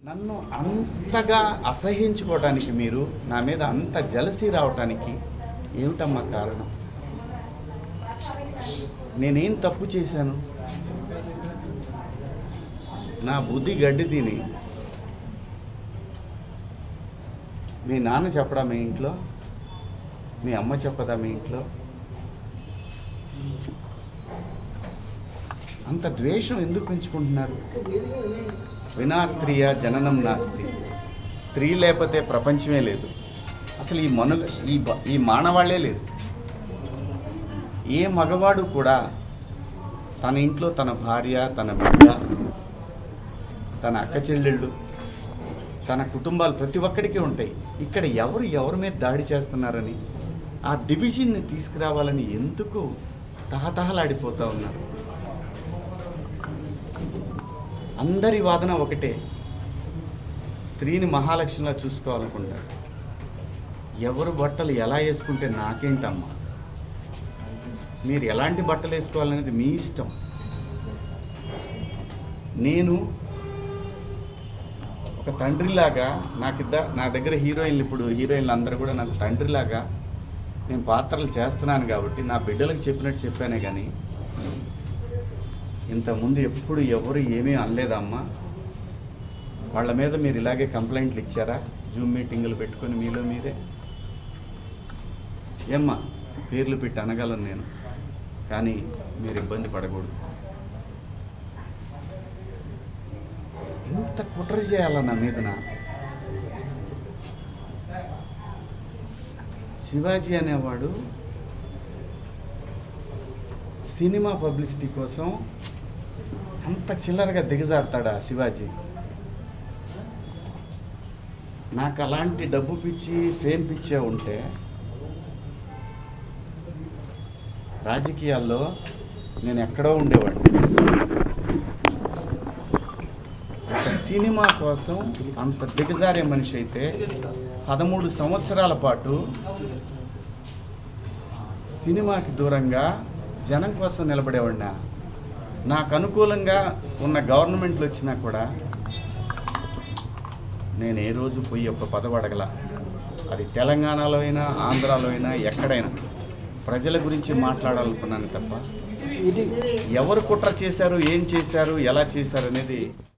నన్ను అంతగా అసహించుకోవడానికి మీరు నా మీద అంత జలసీ రావటానికి ఏమిటమ్మా కారణం? నేనేం తప్పు చేశాను? నా బుద్ధి గడ్డి తిని మీ నాన్న చెప్పడా మీ ఇంట్లో? మీ అమ్మ చెప్పదా మీ ఇంట్లో? అంత ద్వేషం ఎందుకు పెంచుకుంటున్నారు? వినా స్త్రీయ జననం నాస్తి. స్త్రీ లేకపోతే ప్రపంచమే లేదు. అసలు ఈ మానవాళ్లే లేదు. ఏ మగవాడు కూడా తన ఇంట్లో తన భార్య, తన బిడ్డ, తన అక్క చెల్లెళ్ళు, తన కుటుంబాలు ప్రతి ఒక్కడికి ఉంటాయి. ఇక్కడ ఎవరి మీద దాడి చేస్తున్నారని, ఆ డివిజన్ని తీసుకురావాలని ఎందుకు తహతహలాడిపోతూ ఉన్నారు? అందరి వాదన ఒకటే, స్త్రీని మహాలక్ష్మిలా చూసుకోవాలనుకుంటారు. ఎవరు బట్టలు ఎలా వేసుకుంటే నాకేంటమ్మా? మీరు ఎలాంటి బట్టలు వేసుకోవాలనేది మీ ఇష్టం. నేను ఒక తండ్రిలాగా నా దగ్గర హీరోయిన్లు అందరూ కూడా నాకు తండ్రిలాగా నేను పాత్రలు చేస్తున్నాను కాబట్టి నా బిడ్డలకు చెప్పినట్టు చెప్పానే కానీ ఇంతకుముందు ఎప్పుడు ఎవరు ఏమీ అనలేదమ్మా. వాళ్ళ మీద మీరు ఇలాగే కంప్లైంట్లు ఇచ్చారా? జూమ్ మీటింగులు పెట్టుకొని మీలో మీరే? ఏమ్మా, పేర్లు పెట్టి అనగలను నేను, కానీ మీరు ఇబ్బంది పడకూడదు. ఇంత కుట్ర చేయాలన్న మీదన శివాజీ అనేవాడు సినిమా పబ్లిసిటీ కోసం అంత చిల్లరగా దిగజారుతాడా శివాజీ? నాకు అలాంటి డబ్బు పిచ్చి, ఫేమ్ పిచ్చే ఉంటే రాజకీయాల్లో నేను ఎక్కడో ఉండేవాడిని. ఒక సినిమా కోసం అంత దిగజారే మనిషి అయితే 13 సంవత్సరాల పాటు సినిమాకి దూరంగా జనం కోసం నిలబడేవాడినా. నాకు అనుకూలంగా ఉన్న గవర్నమెంట్లు వచ్చినా కూడా నేను ఏ రోజు పోయి ఒక పదవి అడగల. అది తెలంగాణలో అయినా, ఆంధ్రాలో అయినా, ఎక్కడైనా ప్రజల గురించి మాట్లాడాలనుకున్నాను తప్ప ఎవరు కుట్ర చేశారు, ఏం చేశారు, ఎలా చేశారు అనేది